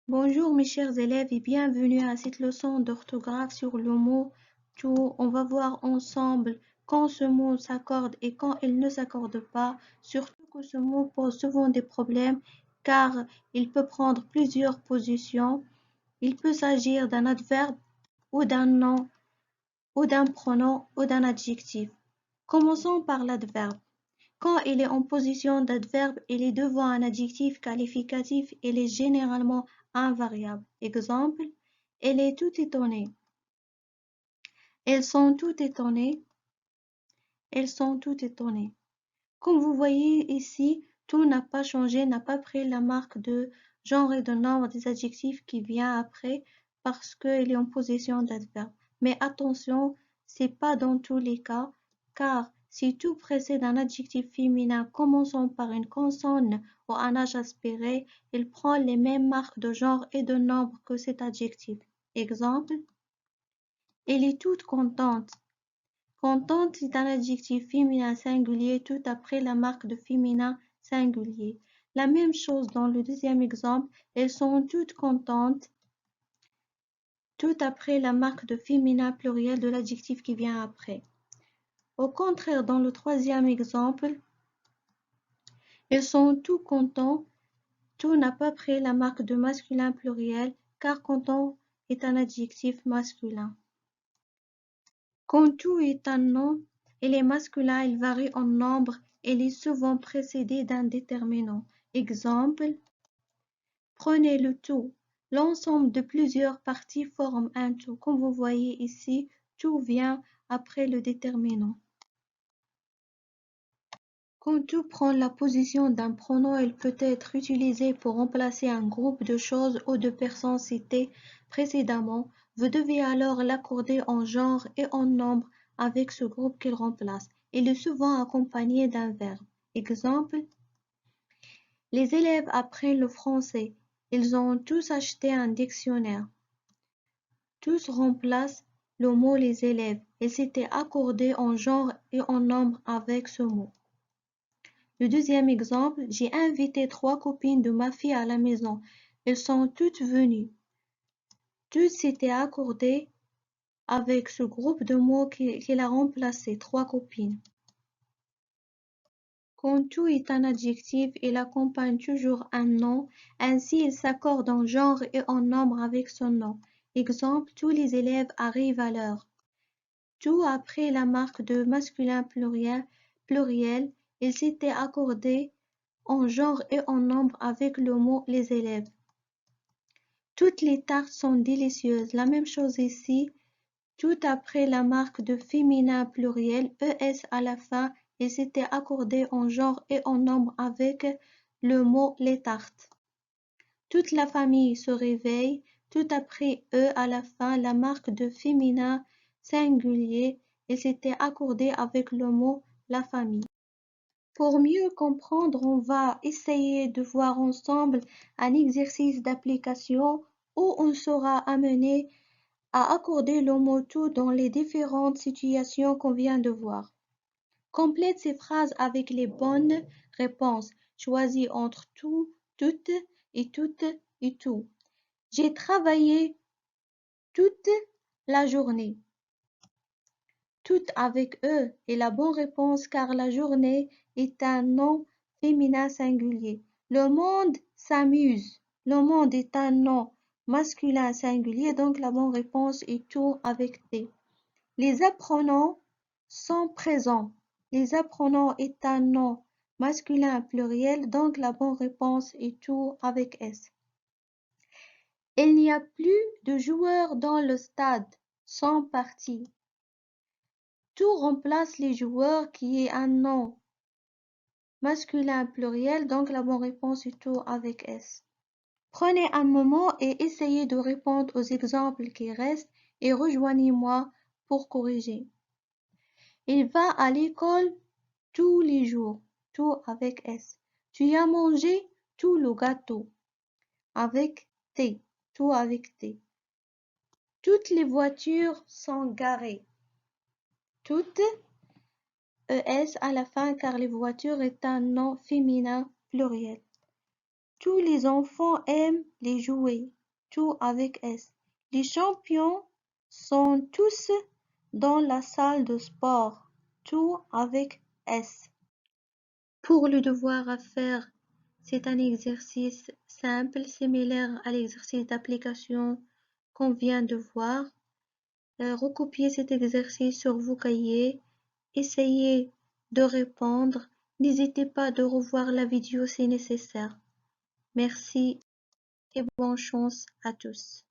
Bonjour mes chers élèves et bienvenue à cette leçon d'orthographe sur le mot tout. On va voir ensemble quand ce mot s'accorde et quand il ne s'accorde pas, surtout que ce mot pose souvent des problèmes car il peut prendre plusieurs positions. Il peut s'agir d'un adverbe ou d'un nom ou d'un pronom ou d'un adjectif. Commençons par l'adverbe. Quand il est en position d'adverbe, il est devant un adjectif qualificatif, il est généralement invariable. Exemple, elle est tout étonnée. Elles sont toutes étonnées. Elles sont toutes étonnées. Comme vous voyez ici, tout n'a pas changé, n'a pas pris la marque de genre et de nombre des adjectifs qui vient après parce qu'il est en position d'adverbe. Mais attention, c'est pas dans tous les cas, car si tout précède un adjectif féminin commençant par une consonne ou un âge aspiré, il prend les mêmes marques de genre et de nombre que cet adjectif. Exemple, elle est toute contente. Contente est un adjectif féminin singulier tout après la marque de féminin singulier. La même chose dans le deuxième exemple, elles sont toutes contentes tout après la marque de féminin pluriel de l'adjectif qui vient après. Au contraire, dans le troisième exemple, ils sont tous contents, tout n'a pas pris la marque de masculin pluriel car content est un adjectif masculin. Quand tout est un nom, il est masculin, il varie en nombre, il est souvent précédé d'un déterminant. Exemple, prenez le tout. L'ensemble de plusieurs parties forme un tout. Comme vous voyez ici, tout vient après le déterminant. Quand tout prend la position d'un pronom, il peut être utilisé pour remplacer un groupe de choses ou de personnes citées précédemment. Vous devez alors l'accorder en genre et en nombre avec ce groupe qu'il remplace. Il est souvent accompagné d'un verbe. Exemple, les élèves apprennent le français. Ils ont tous acheté un dictionnaire. Tous remplacent le mot les élèves. Ils s'étaient accordés en genre et en nombre avec ce mot. Le deuxième exemple, j'ai invité 3 copines de ma fille à la maison. Elles sont toutes venues. Toutes s'étaient accordées avec ce groupe de mots qu'il a remplacé, 3 copines. Quand tout est un adjectif, il accompagne toujours un nom, ainsi il s'accorde en genre et en nombre avec son nom. Exemple, tous les élèves arrivent à l'heure. Tout après la marque de masculin pluriel, il s'était accordé en genre et en nombre avec le mot les élèves. Toutes les tartes sont délicieuses. La même chose ici. Tout après la marque de féminin pluriel, ES à la fin, et s'était accordé en genre et en nombre avec le mot les tartes. Toute la famille se réveille. Tout après E à la fin, la marque de féminin singulier, et s'était accordé avec le mot la famille. Pour mieux comprendre, on va essayer de voir ensemble un exercice d'application où on sera amené à accorder le mot tout dans les différentes situations qu'on vient de voir. Complète ces phrases avec les bonnes réponses. Choisis entre tout, toutes et tout. J'ai travaillé toute la journée. Tout avec E est la bonne réponse car la journée est un nom féminin singulier. Le monde s'amuse. Le monde est un nom masculin singulier, donc la bonne réponse est tout avec T. Les apprenants sont présents. Les apprenants est un nom masculin pluriel, donc la bonne réponse est tout avec S. Il n'y a plus de joueurs dans le stade, sont partis. Tout remplace les joueurs qui est un nom masculin pluriel, donc la bonne réponse est tout avec S. Prenez un moment et essayez de répondre aux exemples qui restent et rejoignez-moi pour corriger. Il va à l'école tous les jours, tout avec S. Tu as mangé tout le gâteau avec T, tout avec T. Toutes les voitures sont garées. Toutes ES à la fin car les voitures est un nom féminin pluriel. Tous les enfants aiment les jouets. Tout avec S. Les champions sont tous dans la salle de sport. Tout avec S. Pour le devoir à faire, c'est un exercice simple, similaire à l'exercice d'application qu'on vient de voir. Recopiez cet exercice sur vos cahiers. Essayez de répondre. N'hésitez pas de revoir la vidéo si nécessaire. Merci et bonne chance à tous.